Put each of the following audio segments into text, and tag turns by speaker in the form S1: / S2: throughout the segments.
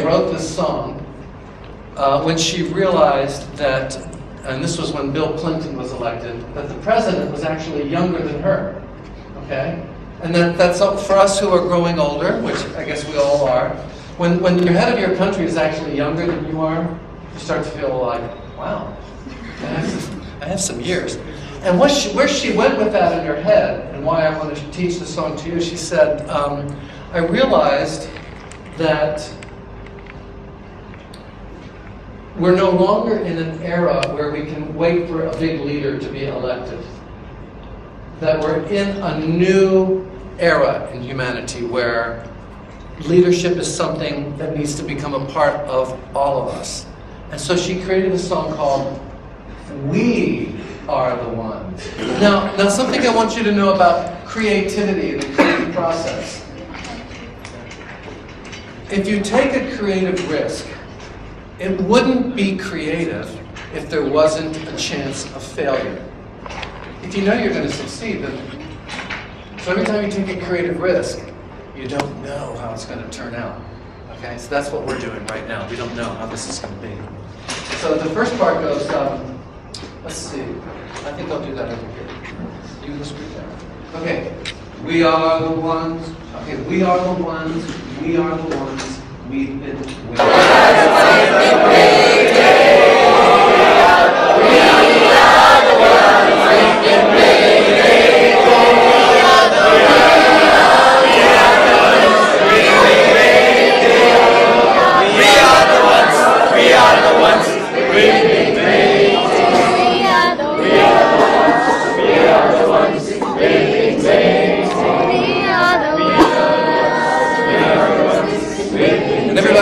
S1: wrote this song when she realized that, and this was when Bill Clinton was elected, that the president was actually younger than her, okay? And that's up for us who are growing older, which I guess we all are. When your head of your country is actually younger than you are, you start to feel like, wow, I have some years. And where she went with that in her head, and why I want to teach the song to you, she said, I realized that we're no longer in an era where we can wait for a big leader to be elected. That we're in a new era in humanity where leadership is something that needs to become a part of all of us. And so she created a song called We Are the Ones. Now something I want you to know about creativity and the creative process. If you take a creative risk, it wouldn't be creative if there wasn't a chance of failure. If you know you're going to succeed, then so every time you take a creative risk, you don't know how it's going to turn out. Okay, so that's what we're doing right now. We don't know how this is going to be. So the first part goes, let's see, I think I'll do that over here. You just read that. Okay, we are the ones, okay, we are the ones, we are the ones, we've been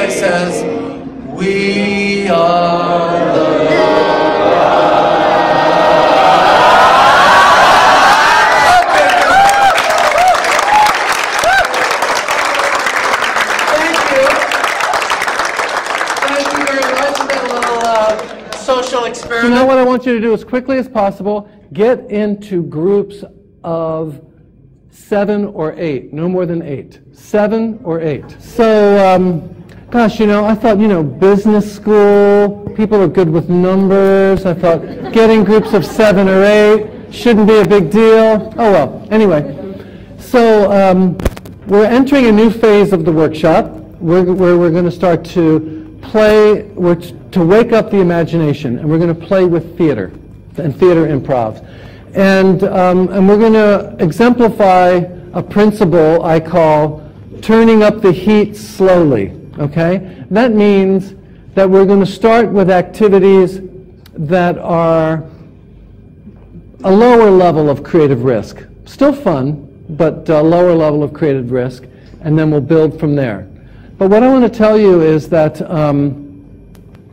S1: says, we are the Thank you. Thank you very much for that little social experiment.
S2: You know what I want you to do as quickly as possible, get into groups of 7 or 8, no more than 8. 7 or 8. So, gosh, I thought, business school, people are good with numbers. I thought getting groups of 7 or 8 shouldn't be a big deal. Oh well, anyway. So we're entering a new phase of the workshop where we're going to start to play, to wake up the imagination, and we're going to play with theater and theater improv. And we're going to exemplify a principle I call turning up the heat slowly. Okay? That means that we're going to start with activities that are a lower level of creative risk. Still fun, but a lower level of creative risk, and then we'll build from there. But what I want to tell you is that, and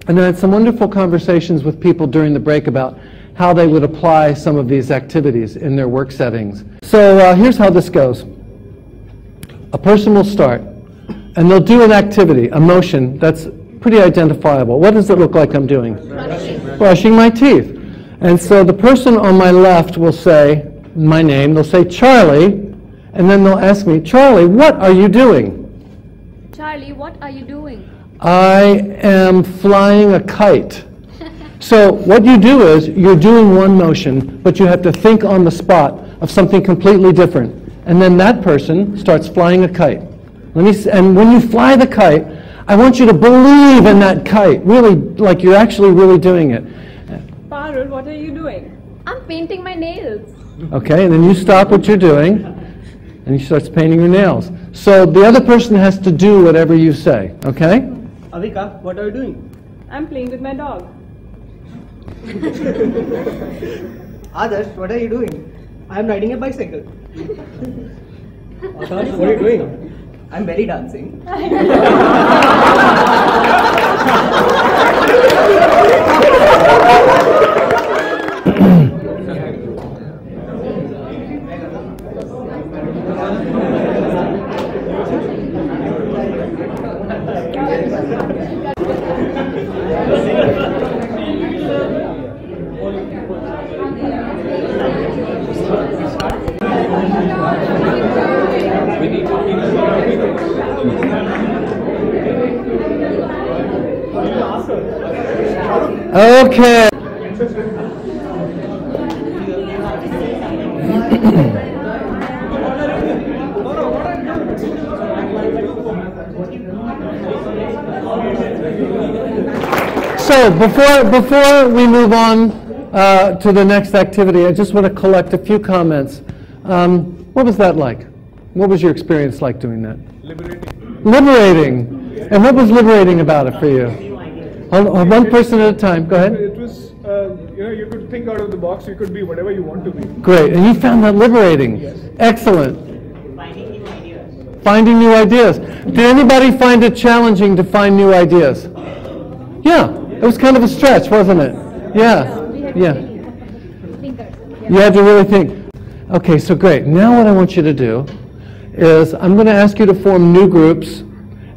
S2: I had some wonderful conversations with people during the break about how they would apply some of these activities in their work settings. So here's how this goes. A person will start, and they'll do an activity, a motion that's pretty identifiable. What does it look like I'm doing? Brushing my teeth. And so the person on my left will say my name, they'll say Charlie, and then they'll ask me, Charlie, what are you doing?
S3: Charlie, what are you doing?
S2: I am flying a kite. So what you do is, you're doing one motion, but you have to think on the spot of something completely different. And then that person starts flying a kite. And when you fly the kite, I want you to believe in that kite, really, like you're actually really doing it.
S4: Parul, what are you doing?
S3: I'm painting my nails.
S2: Okay, and then you stop what you're doing, and you start painting your nails. So the other person has to do whatever you say, okay?
S5: Avika, what are you doing?
S4: I'm playing with my dog.
S5: Adarsh, what are you doing? I'm riding a bicycle. Akash, what are you doing? I'm belly dancing.
S2: Okay. So before we move on to the next activity, I just want to collect a few comments. What was that like? What was your experience like doing that? Liberating. And what was liberating about it for you? One person at a time. Go ahead.
S6: It was, you could think out of the box. You could be whatever you want to be.
S2: Great. And you found that liberating.
S6: Yes.
S2: Excellent. Finding new ideas. Did anybody find it challenging to find new ideas? Yeah. It was kind of a stretch, wasn't it? Yeah. Yeah. You had to really think. Okay, so great. Now what I want you to do is I'm going to ask you to form new groups,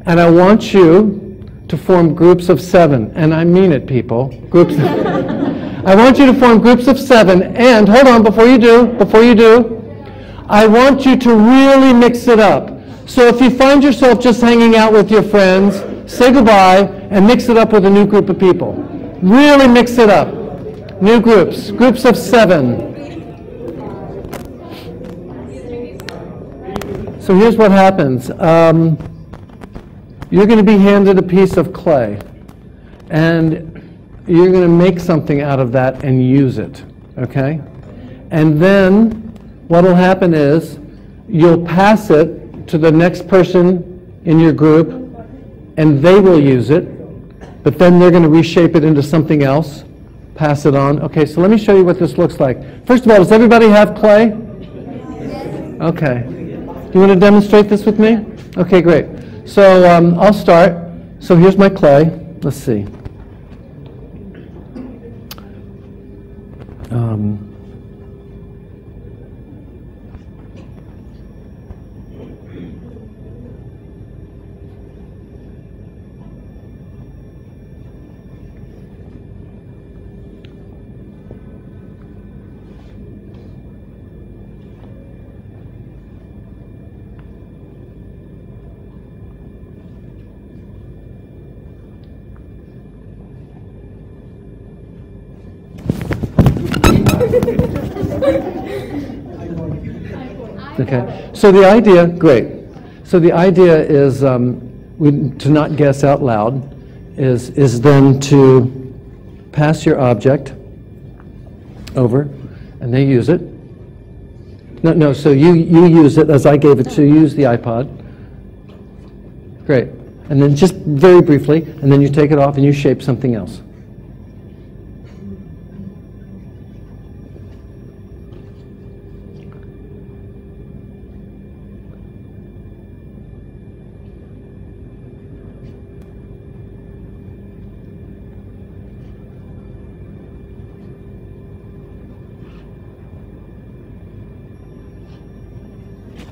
S2: and I want you to form groups of 7. And I mean it, people. Groups. I want you to form groups of 7, and hold on, before you do, I want you to really mix it up. So if you find yourself just hanging out with your friends, say goodbye and mix it up with a new group of people. Really mix it up. New groups, groups of 7. So here's what happens. You're going to be handed a piece of clay, and you're going to make something out of that and use it, okay? And then what will happen is you'll pass it to the next person in your group, and they will use it, but then they're going to reshape it into something else, pass it on. Okay, so let me show you what this looks like. First of all, does everybody have clay? Okay. You want to demonstrate this with me? Okay, great. So I'll start. So here's my clay. Let's see. Okay, so the idea, great. So the idea is to not guess out loud, is then to pass your object over, and they use it. No, so you use it as I gave it to you, use the iPod. Great. And then just very briefly, and then you take it off and you shape something else.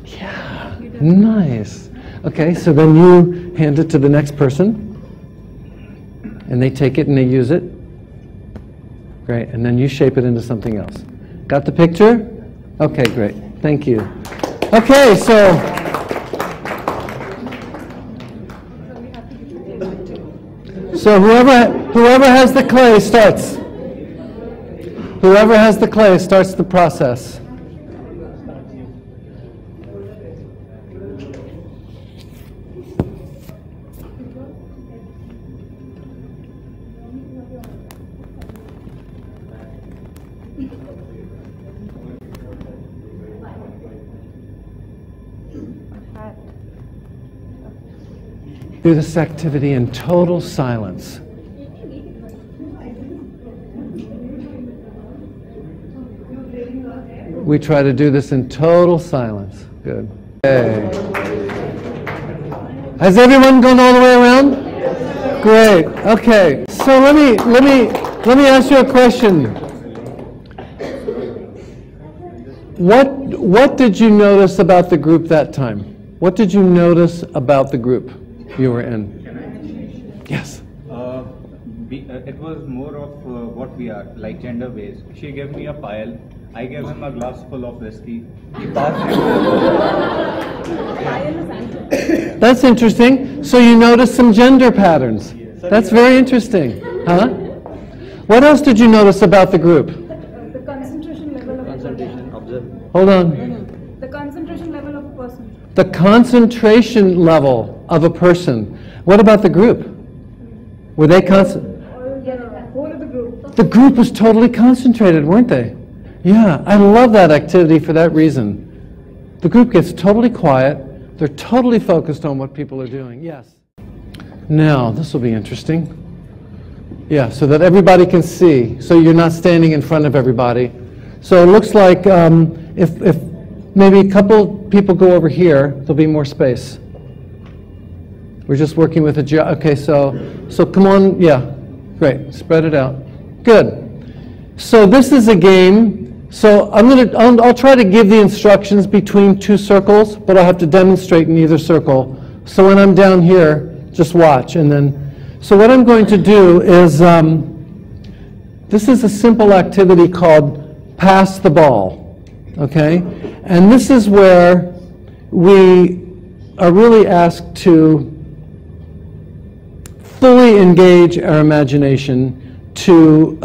S2: Yeah, nice. Okay, so then you hand it to the next person, and they take it and they use it. Great, and then you shape it into something else. Got the picture? Okay, great. Thank you. Okay, so whoever has the clay starts. Whoever has the clay starts the process. Do this activity in total silence. We try to do this in total silence. Good. Okay. Has everyone gone all the way around? Great. Okay. So let me ask you a question. What did you notice about the group that time? What did you notice about the group you were in? Yes.
S7: It was more of what we are, like gender based. She gave me a pile. I gave him a glass full of whiskey. He passed it.
S2: That's interesting. So you noticed some gender patterns. That's very interesting. Huh? What else did you notice about the group?
S4: The concentration level of
S2: Hold on.
S4: the concentration level of a person.
S2: The concentration level of a person. What about the group? Were they concentrated?
S4: The whole of the group.
S2: The group was totally concentrated, weren't they? Yeah, I love that activity for that reason. The group gets totally quiet. They're totally focused on what people are doing. Yes. Now, this will be interesting. Yeah, so that everybody can see. So you're not standing in front of everybody. So it looks like if maybe a couple people go over here, there'll be more space. We're just working with a okay, so come on, yeah, great, spread it out. Good. So this is a game. So I'll try to give the instructions between two circles, but I'll have to demonstrate in either circle. So when I'm down here, just watch, and then. So what I'm going to do is this is a simple activity called pass the ball. Okay, and this is where we are really asked to fully engage our imagination to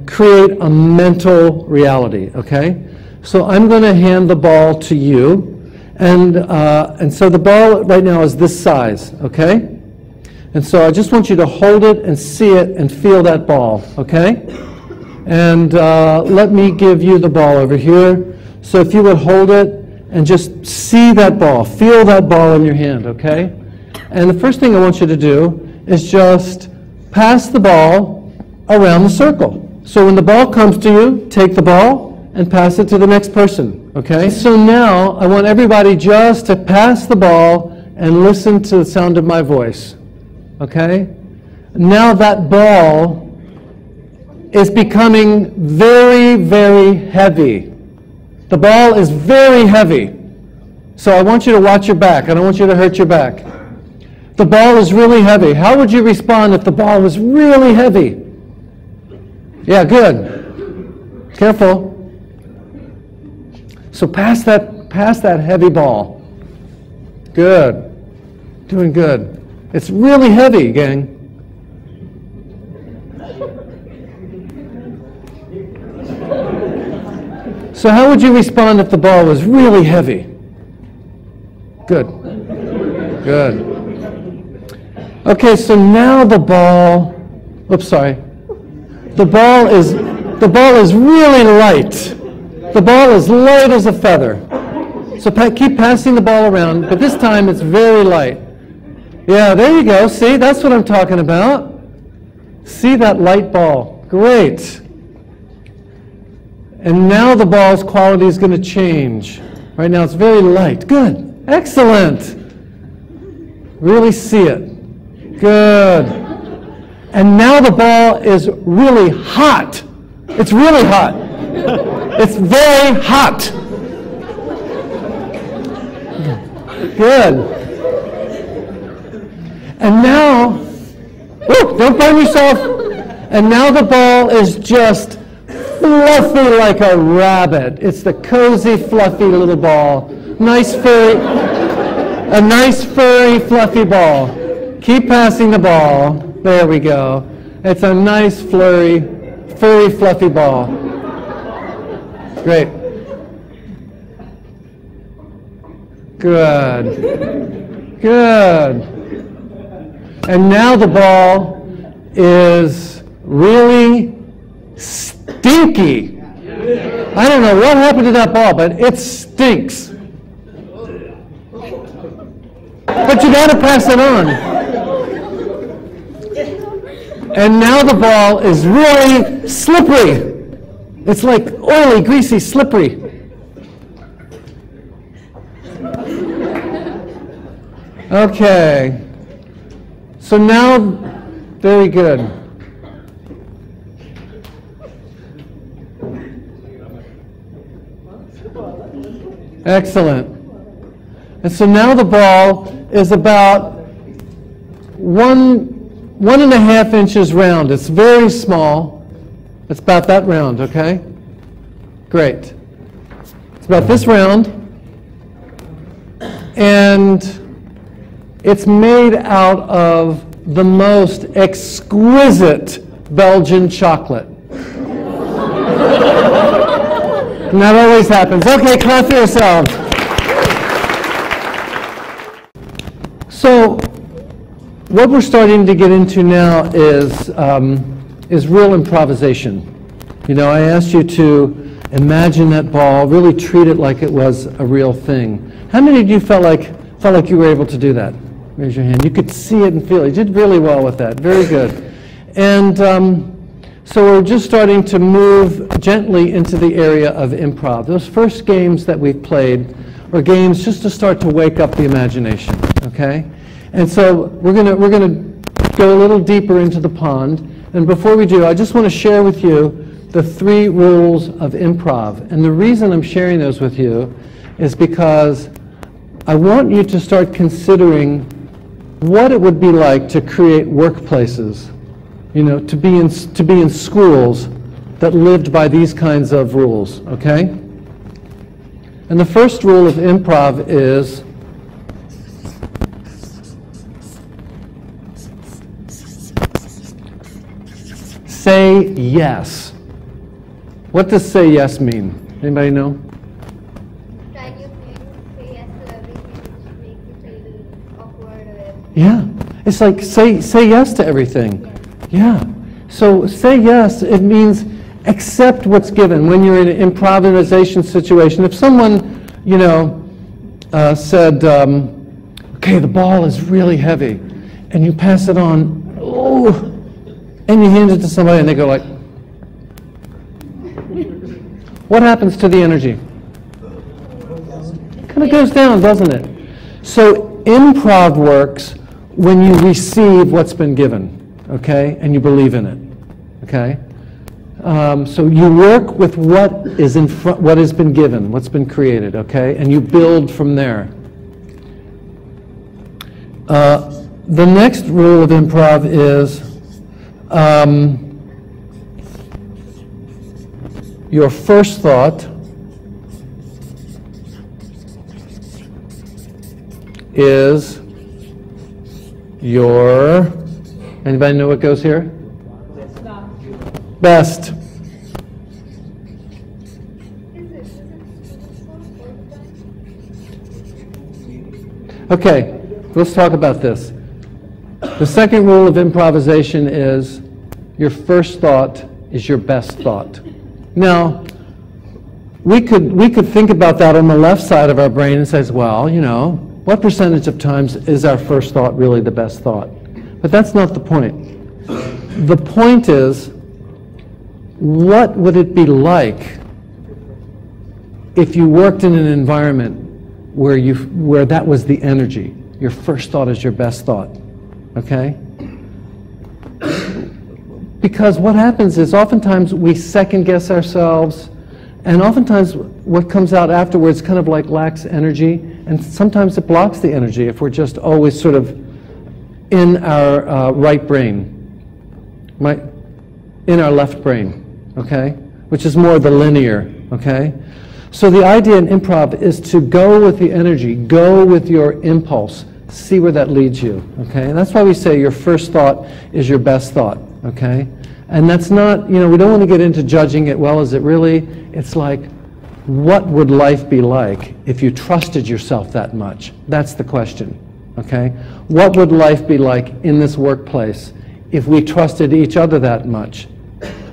S2: create a mental reality, okay? So I'm going to hand the ball to you, and so the ball right now is this size, okay? And so I just want you to hold it and see it and feel that ball, okay? And let me give you the ball over here. So if you would hold it and just see that ball, feel that ball in your hand, okay? And the first thing I want you to do is just pass the ball around the circle. So when the ball comes to you, take the ball and pass it to the next person, okay? So now I want everybody just to pass the ball and listen to the sound of my voice, okay? Now that ball is becoming very, very heavy. The ball is very heavy. So I want you to watch your back. I don't want you to hurt your back. The ball is really heavy. How would you respond if the ball was really heavy? Yeah, good. Careful. So pass that heavy ball. Good. Doing good. It's really heavy, gang. So how would you respond if the ball was really heavy? Good. Good. Okay, so now the ball, oops, sorry. The ball is really light. The ball is light as a feather. So keep passing the ball around, but this time it's very light. Yeah, there you go. See, that's what I'm talking about. See that light ball. Great. And now the ball's quality is going to change. Right now it's very light. Good. Excellent. Really see it. Good. And now the ball is really hot. It's really hot. It's very hot. Good. And now, whoop, don't burn yourself. And now the ball is just fluffy like a rabbit. It's the cozy, fluffy little ball. Nice furry, a nice furry, fluffy ball. Keep passing the ball. There we go. It's a nice, furry, fluffy ball. Great. Good. Good. And now the ball is really stinky. I don't know what happened to that ball, but it stinks. But you got to pass it on. And now the ball is really slippery. It's like oily, greasy, slippery. Okay. So now, very good. Excellent. And so now the ball is about 1.5 inches round. It's very small. It's about that round, okay? Great. It's about this round. And it's made out of the most exquisite Belgian chocolate. And that always happens. Okay, clap for yourselves. So, what we're starting to get into now is real improvisation. You know, I asked you to imagine that ball, really treat it like it was a real thing. How many of you felt like you were able to do that? Raise your hand. You could see it and feel it. You did really well with that. Very good. And so we're just starting to move gently into the area of improv. Those first games that we've played were games just to start to wake up the imagination, okay? And so we're gonna go a little deeper into the pond. And before we do, I just want to share with you the 3 rules of improv. And the reason I'm sharing those with you is because I want you to start considering what it would be like to create workplaces, you know, to be in schools that lived by these kinds of rules, okay? And the first rule of improv is say yes. What does say yes mean? Anybody know?
S8: Try new things, say yes to everything which makes you feel awkward or...
S2: Yeah, it's like say yes to everything. Yeah. So say yes, it means accept what's given. When you're in an improvisation situation, if someone, you know, said, okay, the ball is really heavy, and you pass it on, oh, and you hand it to somebody and they go like, what happens to the energy? Kind of goes down, doesn't it? So improv works when you receive what's been given, okay, and you believe in it, okay. So you work with what is in front, what has been given, what's been created, okay, and you build from there. The next rule of improv is your first thought is your, anybody know what goes here? Best. Okay, let's talk about this. The second rule of improvisation is your first thought is your best thought. Now, we could think about that on the left side of our brain and say, well, you know, what percentage of times is our first thought really the best thought? But that's not the point. The point is, what would it be like if you worked in an environment where that was the energy? Your first thought is your best thought, okay? Because what happens is oftentimes we second guess ourselves, and oftentimes what comes out afterwards kind of like lacks energy, and sometimes it blocks the energy if we're just always sort of in our right brain, in our left brain, okay? Which is more the linear, okay? So the idea in improv is to go with the energy, go with your impulse, see where that leads you, okay? And that's why we say your first thought is your best thought, okay? And that's not, you know, we don't want to get into judging it, well, is it really? It's like, what would life be like if you trusted yourself that much? That's the question, okay? What would life be like in this workplace if we trusted each other that much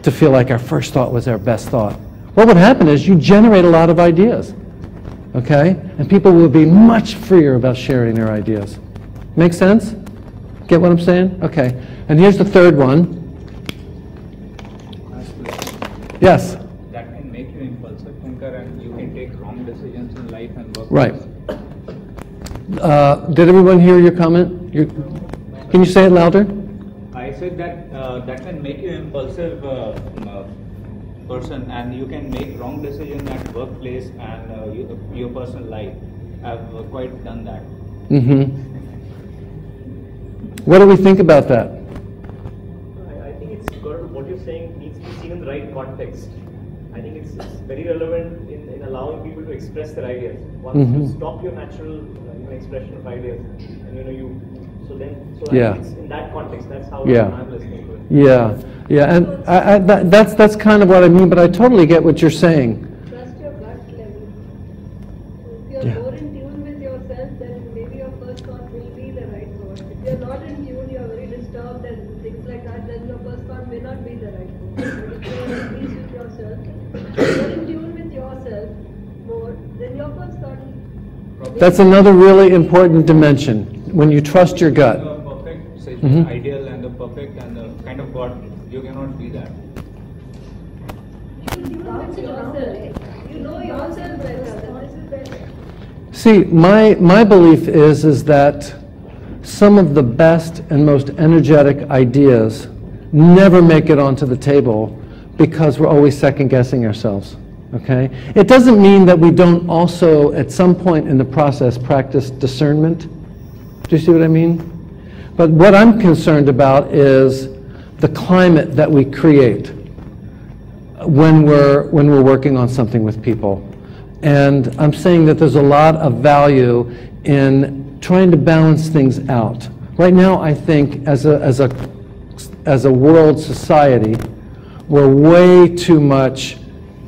S2: to feel like our first thought was our best thought? What would happen is you generate a lot of ideas, okay? And people will be much freer about sharing their ideas. Make sense? Get what I'm saying? Okay. And here's the third one. Yes?
S7: That can make you impulsive thinker and you can take wrong decisions in life and work.
S2: Right. Did everyone hear your comment? Can you say it louder?
S7: I said that that can make you impulsive person and you can make wrong decisions at workplace and your personal life. I've quite done that.
S2: Mm-hmm. What do we think about that?
S9: I think it's got to, what you're saying needs to be seen in the right context. I think it's very relevant in allowing people to express their ideas. Once you stop your natural expression of ideas, and you So then,
S2: Yeah.
S9: I think it's in that context, that's how
S2: Yeah.
S9: I'm listening to it.
S2: Yeah, yeah, and that's kind of what I mean, but I totally get what you're saying.
S10: Trust your gut level. If you're
S2: Yeah.
S10: more in tune with yourself, then maybe your first thought will be the right thought. If you're not in tune, you're very disturbed and things like that, then your first thought may not be the right thought. But if you're at peace with yourself, if you're in tune with yourself more, then your first thought will be
S2: That's another really important dimension, when you trust your gut.
S7: The perfect, say,
S2: Mhm.
S7: ideal and the perfect and the kind of God, you cannot be that.
S10: in tune with yourself. You know yourself better. Then this is better.
S2: See, my belief is that some of the best and most energetic ideas never make it onto the table because we're always second guessing ourselves. Okay? It doesn't mean that we don't also, at some point in the process, practice discernment. Do you see what I mean? But what I'm concerned about is the climate that we create when we're working on something with people. And I'm saying that there's a lot of value in trying to balance things out. Right now, I think as a world society, we're way too much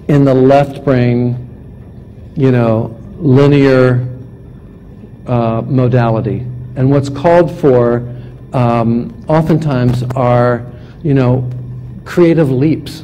S2: in the left brain, linear modality. And what's called for oftentimes are, creative leaps.